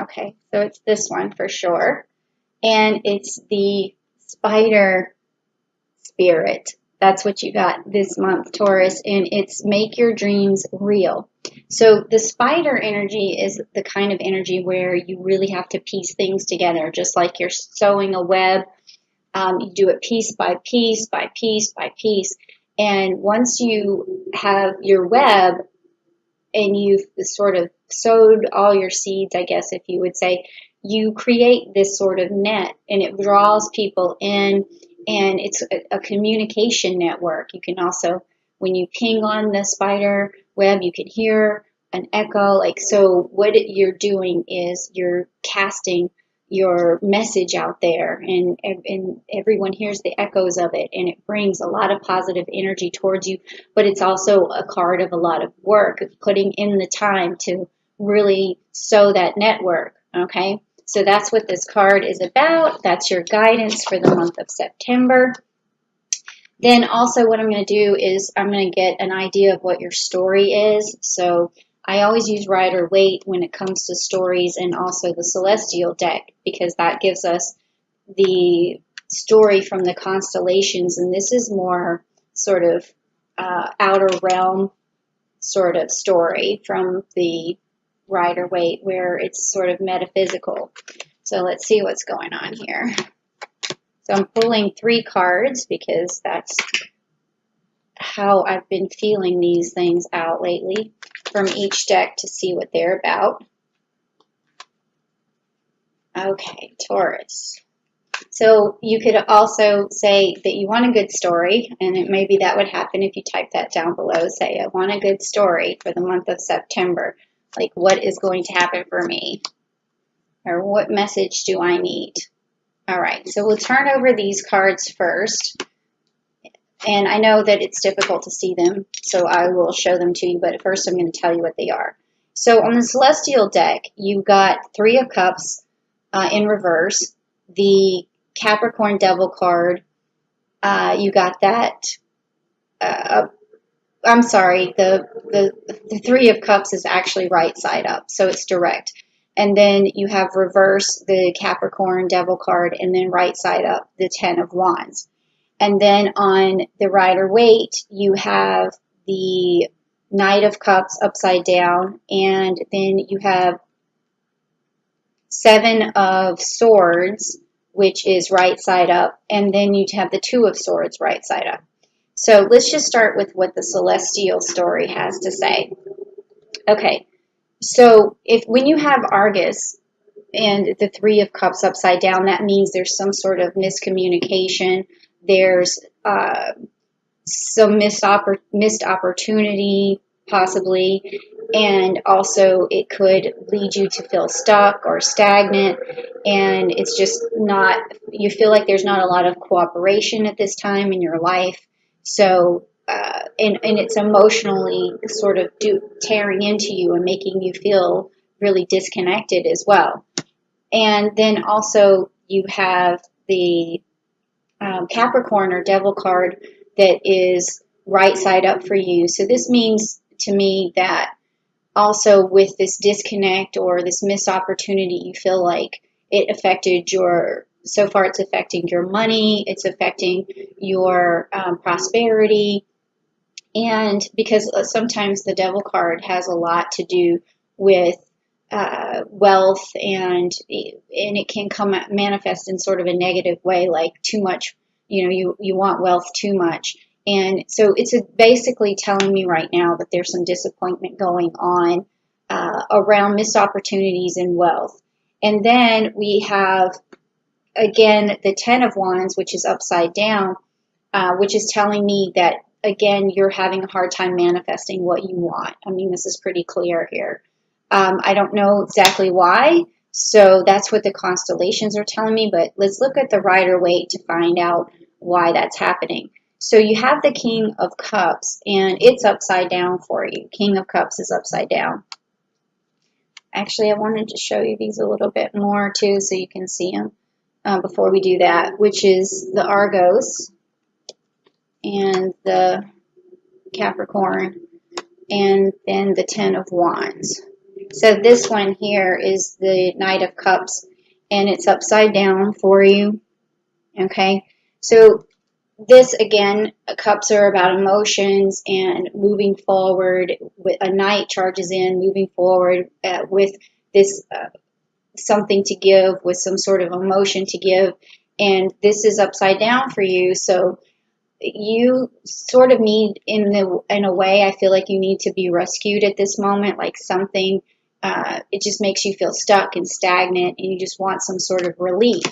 Okay, so it's this one for sure. And it's the spider spirit. That's what you got this month, Taurus, and it's make your dreams real. So the spider energy is the kind of energy where you really have to piece things together, just like you're sewing a web. You do it piece by piece by piece by piece. And once you have your web and you've sort of sowed all your seeds, I guess, if you would say, you create this sort of net and it draws people in, and it's a communication network. You can also, when you ping on the spider web, you can hear an echo. Like, so what you're doing is you're casting your message out there, and everyone hears the echoes of it, and it brings a lot of positive energy towards you. But it's also a card of a lot of work, of putting in the time to really sow that network. Okay, so that's what this card is about. That's your guidance for the month of September. Then also what I'm going to do is I'm going to get an idea of what your story is. So I always use Rider-Waite when it comes to stories, and also the Celestial deck, because that gives us the story from the constellations. And this is more sort of outer realm sort of story from the Rider-Waite, where it's sort of metaphysical. So let's see what's going on here. So I'm pulling 3 cards because that's how I've been feeling these things out lately from each deck to see what they're about. Okay, Taurus. So you could also say that you want a good story, and maybe that would happen if you type that down below. Say, I want a good story for the month of September. Like, what is going to happen for me? Or what message do I need? All right, so we'll turn over these cards first. And I know that it's difficult to see them, so I will show them to you, but first I'm going to tell you what they are. So on the Celestial deck, you got 3 of Cups in reverse, the Capricorn Devil card, you got that, I'm sorry, the 3 of Cups is actually right side up, so it's direct. And then you have reverse the Capricorn Devil card, and then right side up the 10 of Wands. And then on the Rider-Waite, you have the Knight of Cups upside down, and then you have 7 of Swords, which is right side up, and then you have the 2 of Swords right side up. So let's just start with what the Celestial story has to say. Okay, so when you have Argus and the 3 of Cups upside down, that means there's some sort of miscommunication. There's some missed opportunity, possibly, and also it could lead you to feel stuck or stagnant, and it's just not, you feel like there's not a lot of cooperation at this time in your life. So, and it's emotionally sort of tearing into you and making you feel really disconnected as well. And then also you have the Capricorn or Devil card that is right side up for you. So this means to me that also with this disconnect or this missed opportunity, you feel like it affected so far it's affecting your money, it's affecting your prosperity. And because sometimes the Devil card has a lot to do with wealth, and it can manifest in sort of a negative way, like too much, you want wealth too much. And so it's basically telling me right now that there's some disappointment going on around missed opportunities in wealth. And then we have, again, the 10 of Wands, which is upside down, which is telling me that, again, you're having a hard time manifesting what you want. I mean, this is pretty clear here. I don't know exactly why, so that's what the constellations are telling me, but let's look at the Rider-Waite to find out why that's happening. So you have the King of Cups, and it's upside down for you. King of Cups is upside down. Actually, I wanted to show you these a little bit more, too, so you can see them before we do that, which is the Argos and the Capricorn, and then the 10 of Wands. So this one here is the Knight of Cups, and it's upside down for you. Okay, so this again, cups are about emotions and moving forward. With a knight charges in, moving forward with this something to give, with some sort of emotion to give, and this is upside down for you. So you sort of need, in a way, I feel like you need to be rescued at this moment, like something. It just makes you feel stuck and stagnant, and you just want some sort of relief.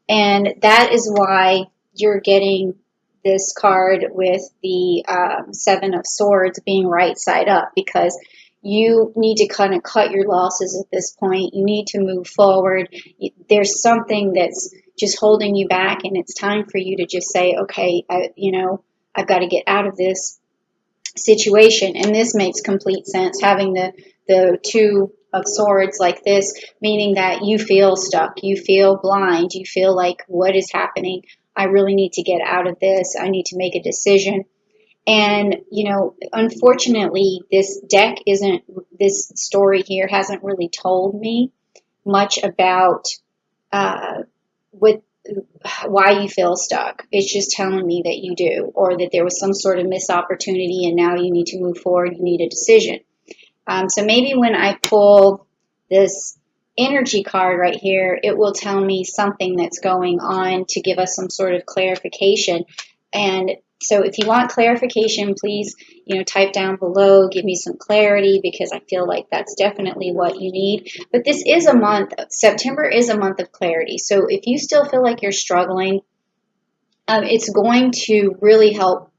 And that is why you're getting this card with the Seven of Swords being right side up, because you need to kind of cut your losses at this point. You need to move forward. There's something that's just holding you back, and it's time for you to just say, okay, I've got to get out of this situation. And this makes complete sense, having the Two of Swords like this, meaning that you feel stuck, you feel blind, you feel like, what is happening? I really need to get out of this. I need to make a decision. And, unfortunately, this story here hasn't really told me much about with why you feel stuck. It's just telling me that you do, or that there was some sort of missed opportunity and now you need to move forward, you need a decision. So maybe when I pull this energy card right here, it will tell me something that's going on to give us some sort of clarification. And so if you want clarification, please, type down below, give me some clarity, because I feel like that's definitely what you need. But this is a month, September is a month of clarity. So if you still feel like you're struggling, it's going to really help.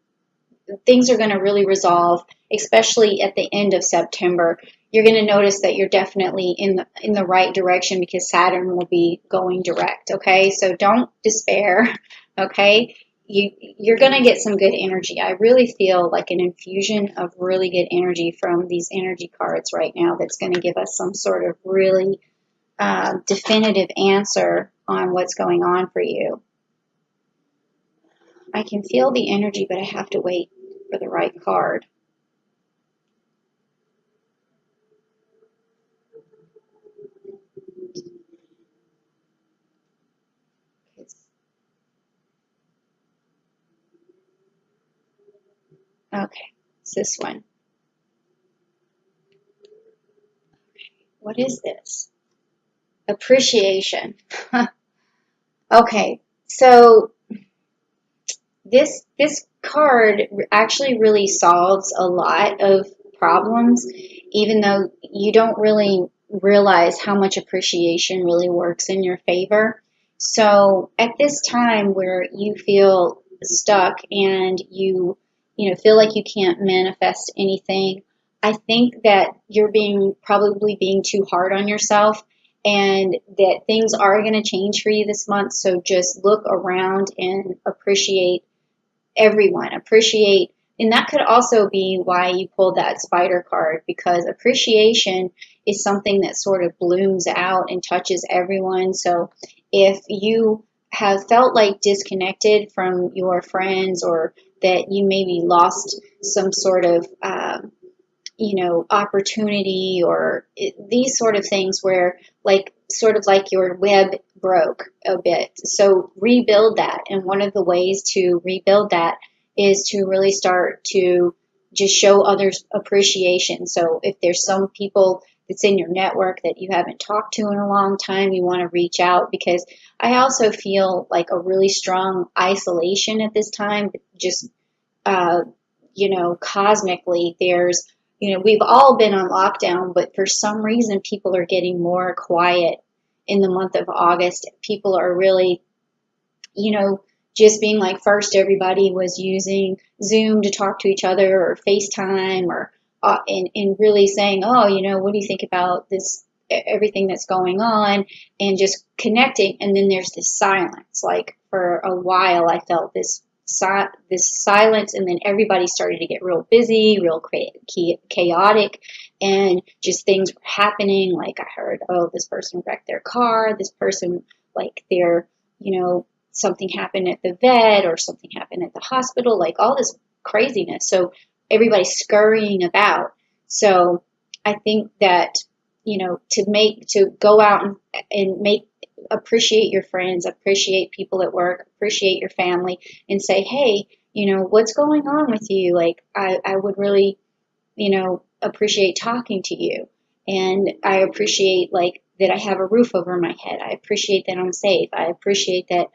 Things are going to really resolve, especially at the end of September. You're going to notice that you're definitely in the right direction, because Saturn will be going direct. Okay, so don't despair. Okay, you're going to get some good energy. I really feel like an infusion of really good energy from these energy cards right now. That's going to give us some sort of really definitive answer on what's going on for you. I can feel the energy, but I have to wait for the right card. Okay, it's this one. What is this? Appreciation. Okay, so this card actually really solves a lot of problems, even though you don't really realize how much appreciation really works in your favor. So at this time where you feel stuck and you feel like you can't manifest anything, I think that you're probably being too hard on yourself, and that things are going to change for you this month. So just look around and appreciate everyone. And that could also be why you pulled that spider card, because appreciation is something that sort of blooms out and touches everyone. So if you have felt like disconnected from your friends, or that you maybe lost some sort of opportunity, or these sort of things where sort of like your web broke a bit. So rebuild that. And one of the ways to rebuild that is to really start to just show others appreciation. So if there's some people that's in your network that you haven't talked to in a long time, you want to reach out, because I also feel like a really strong isolation at this time. Just, cosmically, we've all been on lockdown, but for some reason, people are getting more quiet in the month of August. People are really, just being like, first everybody was using Zoom to talk to each other, or FaceTime, or and really saying, oh, what do you think about this, everything that's going on, and just connecting. And then there's this silence. Like for a while, I felt this silence, and then everybody started to get real busy, real chaotic, and just things were happening. Like I heard, oh, this person wrecked their car, this person, like something happened at the vet, or something happened at the hospital, like all this craziness. So everybody's scurrying about. So I think that to go out and appreciate your friends, appreciate people at work, appreciate your family, and say, hey, what's going on with you? Like, I would really, appreciate talking to you. And I appreciate, like, that I have a roof over my head. I appreciate that I'm safe. I appreciate that,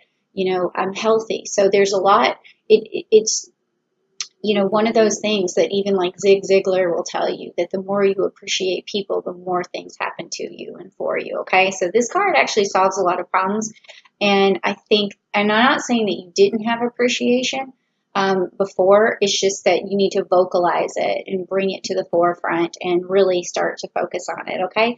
I'm healthy. So there's a lot. It's one of those things that even like Zig Ziglar will tell you, that the more you appreciate people, the more things happen to you and for you. Okay. So this card actually solves a lot of problems. And I think, and I'm not saying that you didn't have appreciation before. It's just that you need to vocalize it and bring it to the forefront and really start to focus on it. Okay.